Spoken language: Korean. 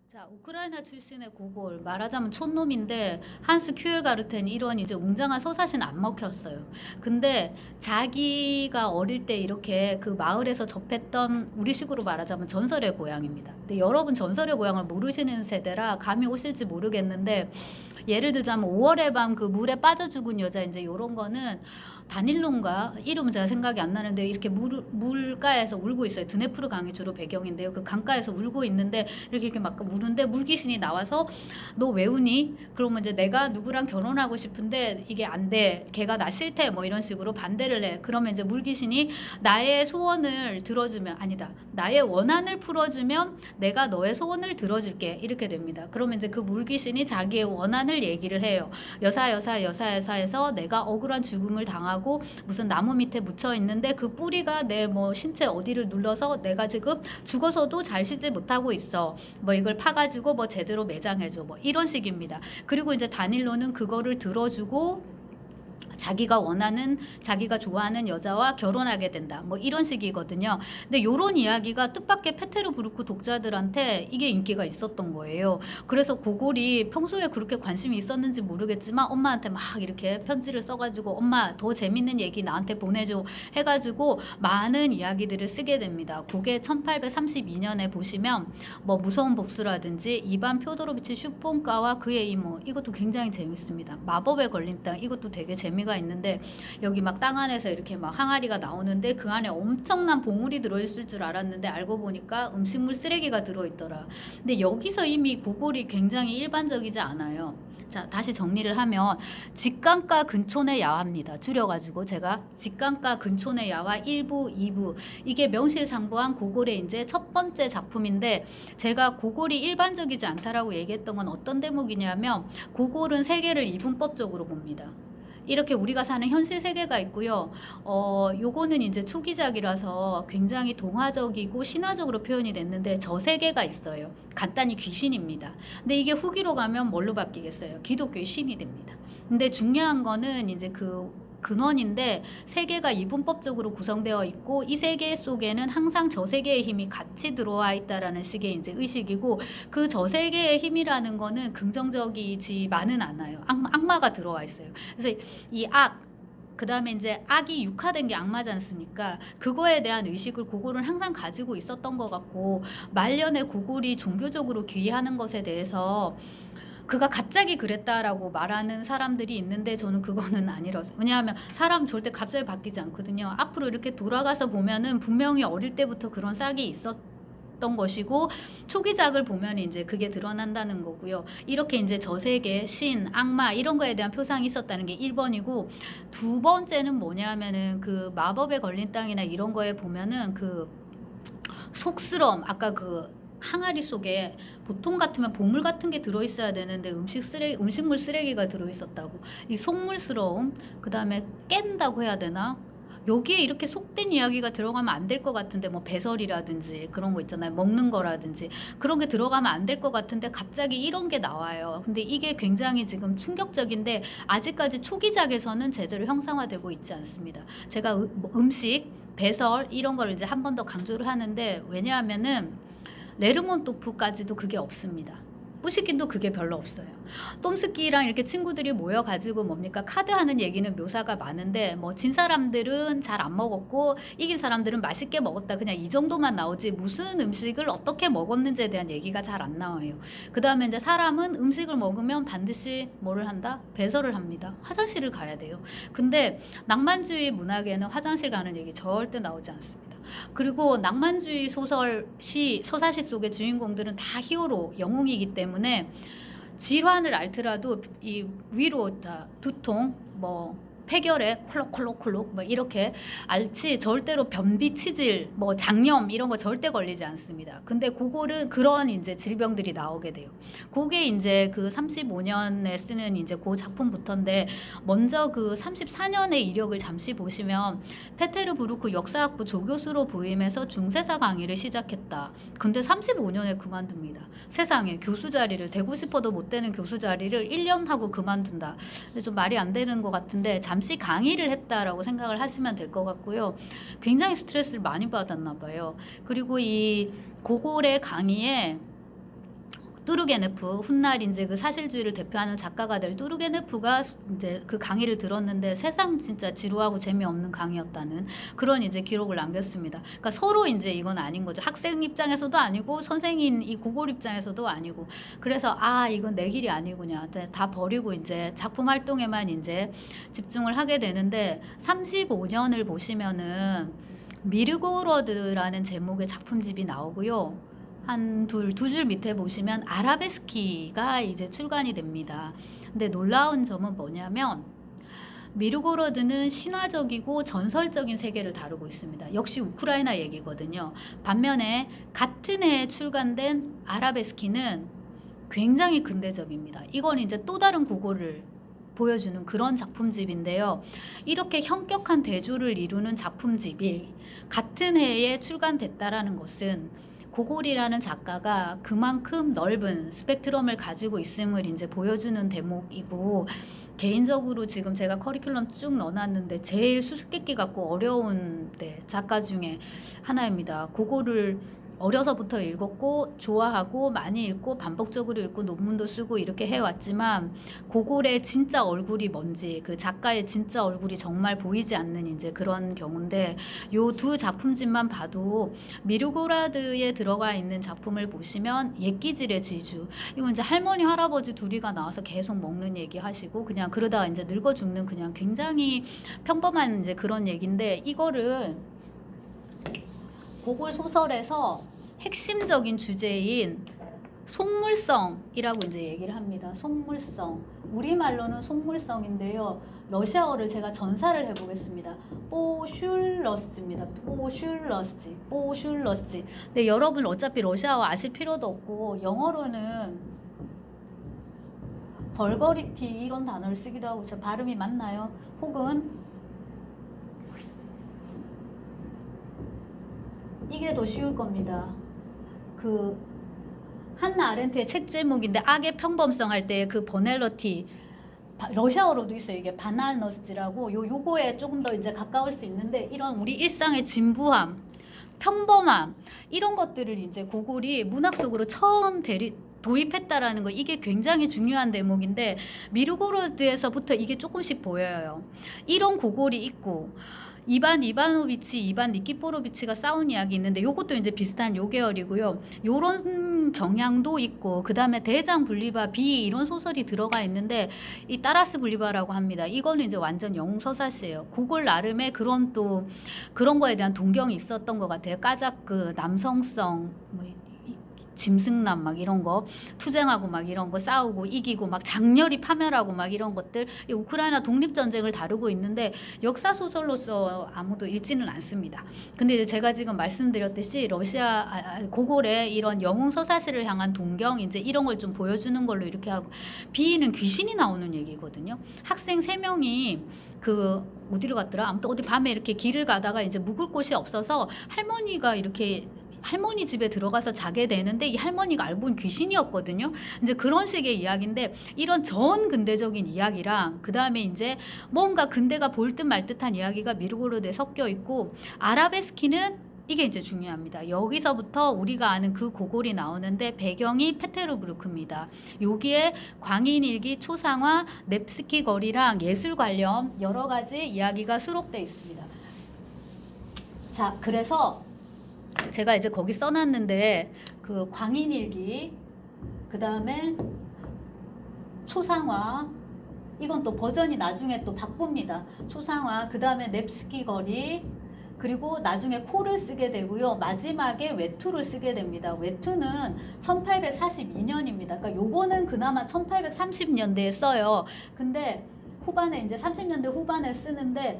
자, 우크라이나 출신의 고골, 말하자면 촌놈인데 한스 큐엘가르텐 이런 이제 웅장한 서사시는 안 먹혔어요. 근데 자기가 어릴 때 이렇게 그 마을에서 접했던 우리식으로 말하자면 전설의 고향입니다. 근데 여러분 전설의 고향을 모르시는 세대라 감이 오실지 모르겠는데, 예를 들자면 5월의 밤 그 물에 빠져 죽은 여자, 이제 요런 거는 다닐론가 이름은 제가 생각이 안 나는데 이렇게 물가에서 울고 있어요. 드네프르 강이 주로 배경인데요. 그 강가에서 울고 있는데 이렇게 막 우는데 물귀신이 나와서 너 왜 우니? 그러면 이제 내가 누구랑 결혼하고 싶은데 이게 안 돼. 걔가 나 싫대. 뭐 이런 식으로 반대를 해. 그러면 이제 물귀신이 나의 소원을 들어주면, 아니다, 나의 원한을 풀어주면 내가 너의 소원을 들어줄게. 이렇게 됩니다. 그러면 이제 그 물귀신이 자기의 원한을 얘기를 해요. 여사에서 내가 억울한 죽음을 당하고 무슨 나무 밑에 묻혀 있는데 그 뿌리가 내 뭐 신체 어디를 눌러서 내가 지금 죽어서도 잘 쉬지 못하고 있어. 뭐 이걸 파가지고 뭐 제대로 매장해줘. 뭐 이런 식입니다. 그리고 이제 다닐로는 그거를 들어주고 자기가 원하는, 자기가 좋아하는 여자와 결혼하게 된다. 뭐 이런 식이거든요. 근데 요런 이야기가 뜻밖의 페테르부르크 독자들한테 이게 인기가 있었던 거예요. 그래서 고골이 평소에 그렇게 관심이 있었는지 모르겠지만 엄마한테 막 이렇게 편지를 써가지고 엄마 더 재밌는 얘기 나한테 보내줘 해가지고 많은 이야기들을 쓰게 됩니다. 그게 1832년에 보시면 뭐 무서운 복수라든지 이반 표도로비치 슈폰가와 그의 이모, 이것도 굉장히 재밌습니다. 마법에 걸린 땅, 이것도 되게 재미가 있는데 여기 막 땅 안에서 이렇게 막 항아리가 나오는데 그 안에 엄청난 보물이 들어있을 줄 알았는데 알고 보니까 음식물 쓰레기가 들어있더라. 근데 여기서 이미 고골이 굉장히 일반적이지 않아요. 자, 다시 정리를 하면 직강가 근촌의 야화입니다. 줄여가지고 제가 직강가 근촌의 야화 1부, 2부, 이게 명실상부한 고골의 이제 첫 번째 작품인데, 제가 고골이 일반적이지 않다라고 얘기했던 건 어떤 대목이냐면 고골은 세계를 이분법적으로 봅니다. 이렇게 우리가 사는 현실 세계가 있고요. 요거는 이제 초기작이라서 굉장히 동화적이고 신화적으로 표현이 됐는데 저 세계가 있어요. 간단히 귀신입니다. 근데 이게 후기로 가면 뭘로 바뀌겠어요? 기독교의 신이 됩니다. 근데 중요한 거는 이제 그 근원인데 세계가 이분법적으로 구성되어 있고 이 세계 속에는 항상 저 세계의 힘이 같이 들어와 있다라는 식의 이제 의식이고, 그 저 세계의 힘이라는 거는 긍정적이지만은 않아요. 악마가 들어와 있어요. 그래서 이 그 다음에 이제 악이 육화된 게 악마지 않습니까? 그거에 대한 의식을 고골은 항상 가지고 있었던 것 같고, 말년에 고골이 종교적으로 귀의하는 것에 대해서 그가 갑자기 그랬다라고 말하는 사람들이 있는데 저는 그거는 아니라고. 왜냐하면 사람 절대 갑자기 바뀌지 않거든요. 앞으로 이렇게 돌아가서 보면은 분명히 어릴 때부터 그런 싹이 있었던 것이고, 초기작을 보면 이제 그게 드러난다는 거고요. 이렇게 이제 저세계, 신, 악마 이런 거에 대한 표상이 있었다는 게 1번이고, 두 번째는 뭐냐면은 그 마법에 걸린 땅이나 이런 거에 보면은 그 속스러움, 아까 그 항아리 속에 보통 같으면 보물 같은 게 들어있어야 되는데 음식물 쓰레기가 들어있었다고. 이 속물스러움, 그 다음에 깬다고 해야 되나? 여기에 이렇게 속된 이야기가 들어가면 안 될 것 같은데, 뭐 배설이라든지 그런 거 있잖아요. 먹는 거라든지 그런 게 들어가면 안 될 것 같은데 갑자기 이런 게 나와요. 근데 이게 굉장히 지금 충격적인데 아직까지 초기작에서는 제대로 형상화되고 있지 않습니다. 제가 뭐 음식, 배설 이런 걸 이제 한 번 더 강조를 하는데, 왜냐하면은 레르몬토프까지도 그게 없습니다. 뿌시킨도 그게 별로 없어요. 똠스키랑 이렇게 친구들이 모여가지고 뭡니까 카드 하는 얘기는 묘사가 많은데, 뭐 진 사람들은 잘 안 먹었고 이긴 사람들은 맛있게 먹었다, 그냥 이 정도만 나오지 무슨 음식을 어떻게 먹었는지에 대한 얘기가 잘 안 나와요. 그 다음에 이제 사람은 음식을 먹으면 반드시 뭐를 한다? 배설을 합니다. 화장실을 가야 돼요. 근데 낭만주의 문학에는 화장실 가는 얘기 절대 나오지 않습니다. 그리고 낭만주의 소설, 서사시 속의 주인공들은 다 히어로, 영웅이기 때문에 질환을 앓더라도 이 위로 다 두통, 뭐 폐결에 콜록콜록콜록 뭐 이렇게 앓지 절대로 변비, 치질, 뭐 장염 이런 거 절대 걸리지 않습니다. 근데 그거를 그런 이제 질병들이 나오게 돼요. 그게 이제 그 35년에 쓰는 이제 그 작품부터인데, 먼저 그 34년의 이력을 잠시 보시면 페테르부르크 역사학부 조교수로 부임해서 중세사 강의를 시작했다. 근데 35년에 그만둡니다. 세상에, 교수 자리를, 되고 싶어도 못 되는 교수 자리를 1년 하고 그만둔다. 좀 말이 안 되는 것 같은데 잠시 강의를 했다라고 생각을 하시면 될 것 같고요. 굉장히 스트레스를 많이 받았나 봐요. 그리고 이 고골의 강의에 뚜르게네프, 훗날 이제 그 사실주의를 대표하는 작가가 될 뚜르게네프가 이제 그 강의를 들었는데 세상 진짜 지루하고 재미없는 강의였다는 그런 이제 기록을 남겼습니다. 그러니까 서로 이제 이건 아닌 거죠. 학생 입장에서도 아니고 선생인 이 고골 입장에서도 아니고. 그래서 아 이건 내 길이 아니구나. 다 버리고 이제 작품 활동에만 이제 집중을 하게 되는데 35년을 보시면은 미르고로드라는 제목의 작품집이 나오고요. 한 두 줄 밑에 보시면 아라베스키가 이제 출간이 됩니다. 근데 놀라운 점은 뭐냐면 미르고로드는 신화적이고 전설적인 세계를 다루고 있습니다. 역시 우크라이나 얘기거든요. 반면에 같은 해에 출간된 아라베스키는 굉장히 근대적입니다. 이건 이제 또 다른 고고를 보여주는 그런 작품집인데요. 이렇게 현격한 대조를 이루는 작품집이 같은 해에 출간됐다라는 것은 고골이라는 작가가 그만큼 넓은 스펙트럼을 가지고 있음을 이제 보여주는 대목이고, 개인적으로 지금 제가 커리큘럼 쭉 넣어놨는데 제일 수수께끼 같고 어려운 작가 중에 하나입니다. 고골을 어려서부터 읽었고 좋아하고 많이 읽고 반복적으로 읽고 논문도 쓰고 이렇게 해왔지만 고골의 진짜 얼굴이 뭔지, 그 작가의 진짜 얼굴이 정말 보이지 않는 이제 그런 경우인데, 요 두 작품집만 봐도 미르고라드에 들어가 있는 작품을 보시면 옛기질의 지주, 이건 이제 할머니 할아버지 둘이가 나와서 계속 먹는 얘기 하시고 그냥 그러다가 이제 늙어 죽는 그냥 굉장히 평범한 이제 그런 얘기인데, 이거를 고골 소설에서 핵심적인 주제인 속물성이라고 이제 얘기를 합니다. 속물성. 우리말로는 속물성인데요. 러시아어를 제가 전사를 해보겠습니다. 뽀슐러스지입니다. 뽀슐러스지. 근데 여러분 어차피 러시아어 아실 필요도 없고 영어로는 벌거리티 이런 단어를 쓰기도 하고, 제 발음이 맞나요? 혹은 이게 더 쉬울 겁니다. 그 한나 아렌트의 책 제목인데 악의 평범성 할 때 그 버넬러티, 러시아어로도 있어요. 이게 바날너스지라고 요거에 조금 더 이제 가까울 수 있는데, 이런 우리 일상의 진부함, 평범함 이런 것들을 이제 고골이 문학 속으로 처음 도입했다라는 거, 이게 굉장히 중요한 대목인데 미르고로드에서부터 이게 조금씩 보여요. 이런 고골이 있고, 이반 이바노비치, 이반 니키포로비치가 싸운 이야기 있는데 요것도 이제 비슷한 요 계열이고요. 요런 경향도 있고, 그 다음에 대장 분리바 비 이런 소설이 들어가 있는데 이 따라스 분리바라고 합니다. 이거는 이제 완전 영웅 서사시예요. 그걸 나름의 그런 또 그런 거에 대한 동경이 있었던 것 같아요. 까작 그 남성성 짐승남 막 이런 거 투쟁하고 막 이런 거 싸우고 이기고 막 장렬히 파멸하고 막 이런 것들, 이 우크라이나 독립전쟁을 다루고 있는데 역사 소설로서 아무도 읽지는 않습니다. 근데 이제 제가 지금 말씀드렸듯이 러시아 고골의 이런 영웅 서사시를 향한 동경, 이제 이런 걸 좀 보여주는 걸로 이렇게 하고, 비는 귀신이 나오는 얘기거든요. 학생 3명이 그 어디로 갔더라? 아무튼 어디 밤에 이렇게 길을 가다가 이제 묵을 곳이 없어서 할머니가 이렇게 할머니 집에 들어가서 자게 되는데 이 할머니가 알고 보니 귀신이었거든요. 이제 그런 식의 이야기인데, 이런 전 근대적인 이야기랑 그 다음에 이제 뭔가 근대가 볼 듯 말 듯한 이야기가 미르고로드에 섞여 있고, 아라베스키는 이게 이제 중요합니다. 여기서부터 우리가 아는 그 고골이 나오는데 배경이 페테르부르크입니다. 여기에 광인일기, 초상화, 넵스키 거리랑 예술 관련 여러 가지 이야기가 수록되어 있습니다. 자, 그래서 제가 이제 거기 써놨는데 그 광인일기, 그 다음에 초상화, 이건 또 버전이 나중에 또 바꿉니다. 초상화, 그 다음에 넵스키 거리, 그리고 나중에 코를 쓰게 되고요. 마지막에 외투를 쓰게 됩니다. 외투는 1842년입니다. 그러니까 요거는 그나마 1830년대에 써요. 근데 후반에 이제 30년대 후반에 쓰는데